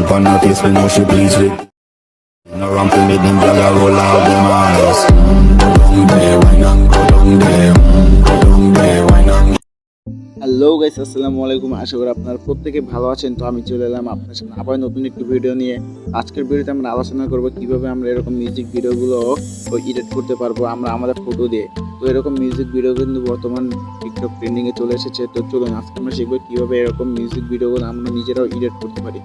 Smile on her face, we know she pleased with. No ramp to make them gyal a roll out them eyes. Go down there, wine and go down there. Go down there, wine and. Hello guys, আসসালামু আলাইকুম। আশা করি আপনারা প্রত্যেকে ভালো আছেন। তো আমি চলে এলাম আপনার সামনে আবার নতুন একটি ভিডিও নিয়ে। আজকের ভিডিওতে আমরা আলোচনা করব কিভাবে আমরা এরকম মিউজিক ভিডিওগুলো এডিট করতে পারবো আমরা আমাদের ফটো দিয়ে। তো এরকম মিউজিক ভিডিও কিন্তু বর্তমান টিকটক ট্রেন্ডিংয়ে চলে এসেছে। তো চলুন আজকে আমরা শিখবো কিভাবে এরকম মিউজিক ভিডিওগুলো আমরা নিজেরাও এডিট করতে পারি।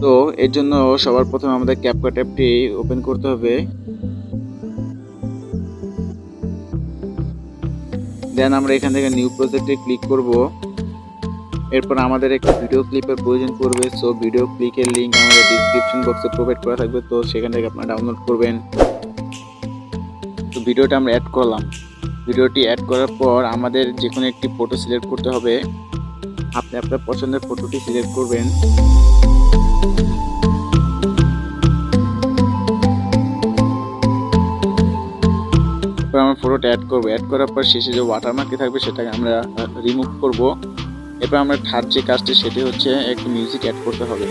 তো এর জন্য সবার প্রথমে আমাদের ক্যাপকাট অ্যাপটি ওপেন করতে হবে। দেন আমরা এখান থেকে নিউ প্রজেক্টে ক্লিক করব। এরপর আমাদের একটা ভিডিও ক্লিপের প্রয়োজন পড়বে। সো ভিডিও ক্লিপের লিংক আমাদের ডেসক্রিপশন বক্সে প্রোভাইড করা থাকবে, তো সেখান থেকে আপনারা ডাউনলোড করবেন। তো ভিডিওটা আমরা অ্যাড করলাম। ভিডিওটি অ্যাড করার পর আমাদের যে কোনো একটি ফটো সিলেক্ট করতে হবে। আপনি আপনার পছন্দের ফটোটি সিলেক্ট করবেন। আমরা ফটোটা অ্যাড করবো। অ্যাড করার পর শেষে যে ওয়াটারমার্কটি থাকবে সেটাকে আমরা রিমুভ করব। এরপর আমরা থার্ড যে কাজটি সেটি হচ্ছে একটি মিউজিক অ্যাড করতে হবে।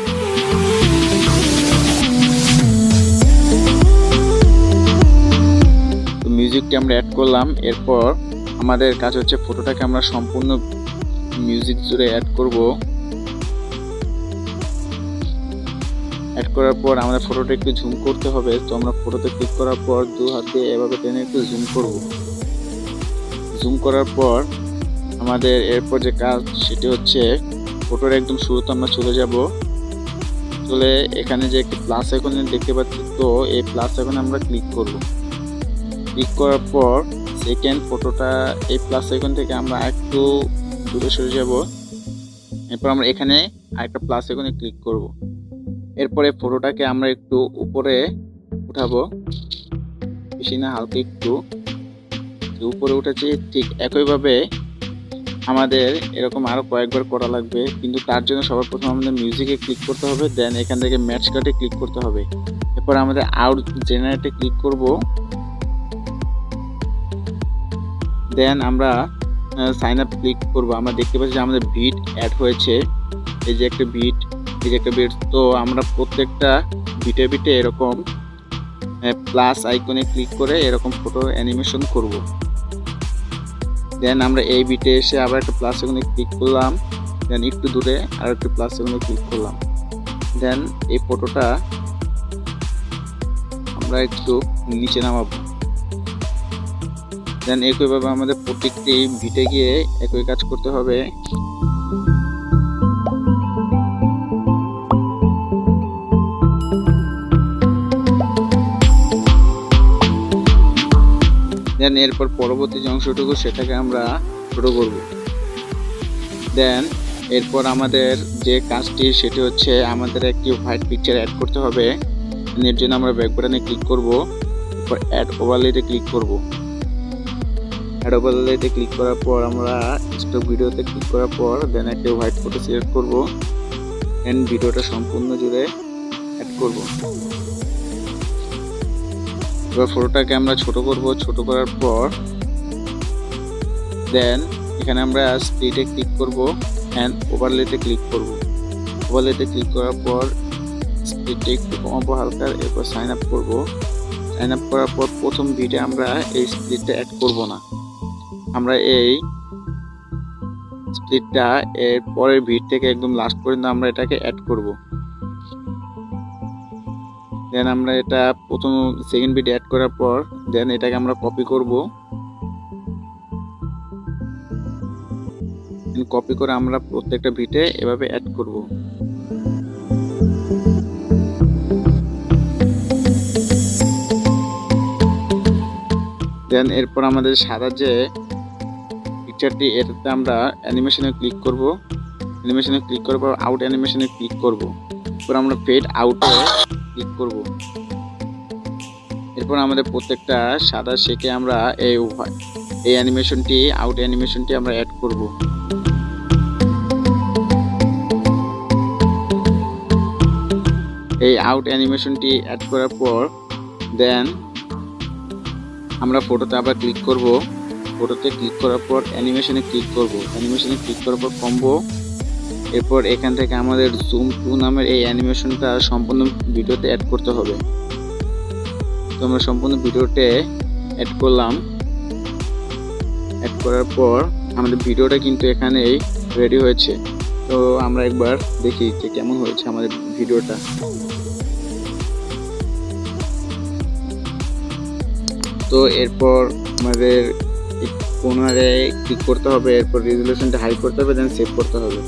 তো মিউজিকটি আমরা অ্যাড করলাম। এরপর আমাদের কাজ হচ্ছে ফটোটাকে আমরা সম্পূর্ণ মিউজিক জুড়ে অ্যাড করব। অ্যাড করার পর আমাদের ফটোটা একটু জুম করতে হবে। তো আমরা ফটোতে ক্লিক করার পর দু হাত দিয়ে এভাবে টেনে একটু জুম করব। জুম করার পর আমাদের এরপর যে কাজ সেটি হচ্ছে ফটোর একদম শুরুতে আমরা চলে যাব। চলে এখানে যে একটি প্লাস আইকন দেখতে পাচ্ছি, তো এই প্লাস আইকনে আমরা ক্লিক করব। ক্লিক করার পর সেকেন্ড ফটোটা এই প্লাস আইকন থেকে আমরা একটু দূরে সরে যাব। এরপর আমরা এখানে আরেকটা প্লাস আইকনে ক্লিক করব। এরপরে ফটোটাকে আমরা একটু উপরে উঠাবো, বেশি না হালকা একটু উপরে উঠেছি। ঠিক একইভাবে আমাদের এরকম আরো কয়েকবার করা লাগবে, কিন্তু তার জন্য সবার প্রথমে আমাদের মিউজিকে ক্লিক করতে হবে। দেন এখান থেকে ম্যাচ কাটে ক্লিক করতে হবে। এরপর আমাদের আউট জেনারেটে ক্লিক করব। দেন আমরা সাইন আপ ক্লিক করব। আমরা দেখতে পাচ্ছি যে আমাদের বিট অ্যাড হয়েছে। এই যে একটা বিট, এই যে একটা বিট। তো আমরা প্রত্যেকটা বিটে বিটে এরকম প্লাস আইকনে ক্লিক করে এরকম ফটো অ্যানিমেশন করব। দেন আমরা এই বিটে এসে আবার একটা প্লাস আইকনে ক্লিক করলাম। দেন একটু দূরে আর একটা প্লাস আইকনে ক্লিক করলাম। দেন এই ফটোটা আমরা একটু নিচে নামাবো। দেন একইভাবে আমাদের প্রত্যেকটি বিটে গিয়ে একই কাজ করতে হবে। দেন এরপর পরবর্তী যে অংশটুকু সেটাকে আমরা ছোট করব। দেন এরপর আমাদের যে কাজটি সেটি হচ্ছে আমাদের একটি হোয়াইট পিকচার অ্যাড করতে হবে। এর জন্য আমরা ব্যাক বাটনে ক্লিক করব। এরপর অ্যাড ওভারলেতে ক্লিক করব। অ্যাড ওভারলেতে ক্লিক করার পর আমরা স্টক ভিডিওতে ক্লিক করার পর দেন একটা হোয়াইট ফটো সিলেক্ট করব। দেন ভিডিওটা সম্পূর্ণ জুড়ে অ্যাড করব। এবার ফটোটাকে আমরা ছোট করব। ছোট করার পর দেন এখানে আমরা স্প্লিটে ক্লিক করব অ্যান্ড ওভারলেতে ক্লিক করব। ওভারলেতে ক্লিক করার পর স্প্লিটে একটু কমাবো হালকা। এরপর সাইন আপ করব। সাইন আপ করার পর প্রথম ভিডিও আমরা এই স্প্লিটটা অ্যাড করব না। আমরা এই স্প্লিটটা এর পরের ভিড থেকে একদম লাস্ট পর্যন্ত আমরা এটাকে অ্যাড করব। দেন আমরা এটা প্রথম সেকেন্ড ভিডিও অ্যাড করার পর দেন এটাকে আমরা কপি করব। কপি করে আমরা প্রত্যেকটা ভিডিও এভাবে অ্যাড করব। দেন এরপর আমাদের সাদা যে পিকচারটি এটাতে আমরা অ্যানিমেশনে ক্লিক করব। অ্যানিমেশনে ক্লিক করার পর আউট অ্যানিমেশনে ক্লিক করব। এরপর আমরা ফেড আউটে ক্লিক করব। এরপর আমাদের প্রত্যেকটা সাদা শেকে আমরা এই অ্যানিমেশনটি আউট অ্যানিমেশনটি আমরা অ্যাড করব। এই আউট অ্যানিমেশনটি অ্যাড করার পর দেন আমরা ফটোতে আবার ক্লিক করব। ফটোতে ক্লিক করার পর অ্যানিমেশনে ক্লিক করব। অ্যানিমেশনে ক্লিক করার পর কম্বো, এরপর এখান থেকে আমাদের জুম টু নামের এই অ্যানিমেশনটা সম্পূর্ণ ভিডিওতে অ্যাড করতে হবে। তো আমরা সম্পূর্ণ ভিডিওতে অ্যাড করলাম। অ্যাড করার পর আমাদের ভিডিওটা কিন্তু এখানেই রেডি হয়েছে। তো আমরা একবার দেখি যে কেমন হয়েছে আমাদের ভিডিওটা। তো এরপর আমাদের কোণারে ক্লিক করতে হবে, এরপর রেজুলেশনটা হাই করতে হবে, দেন সেভ করতে হবে।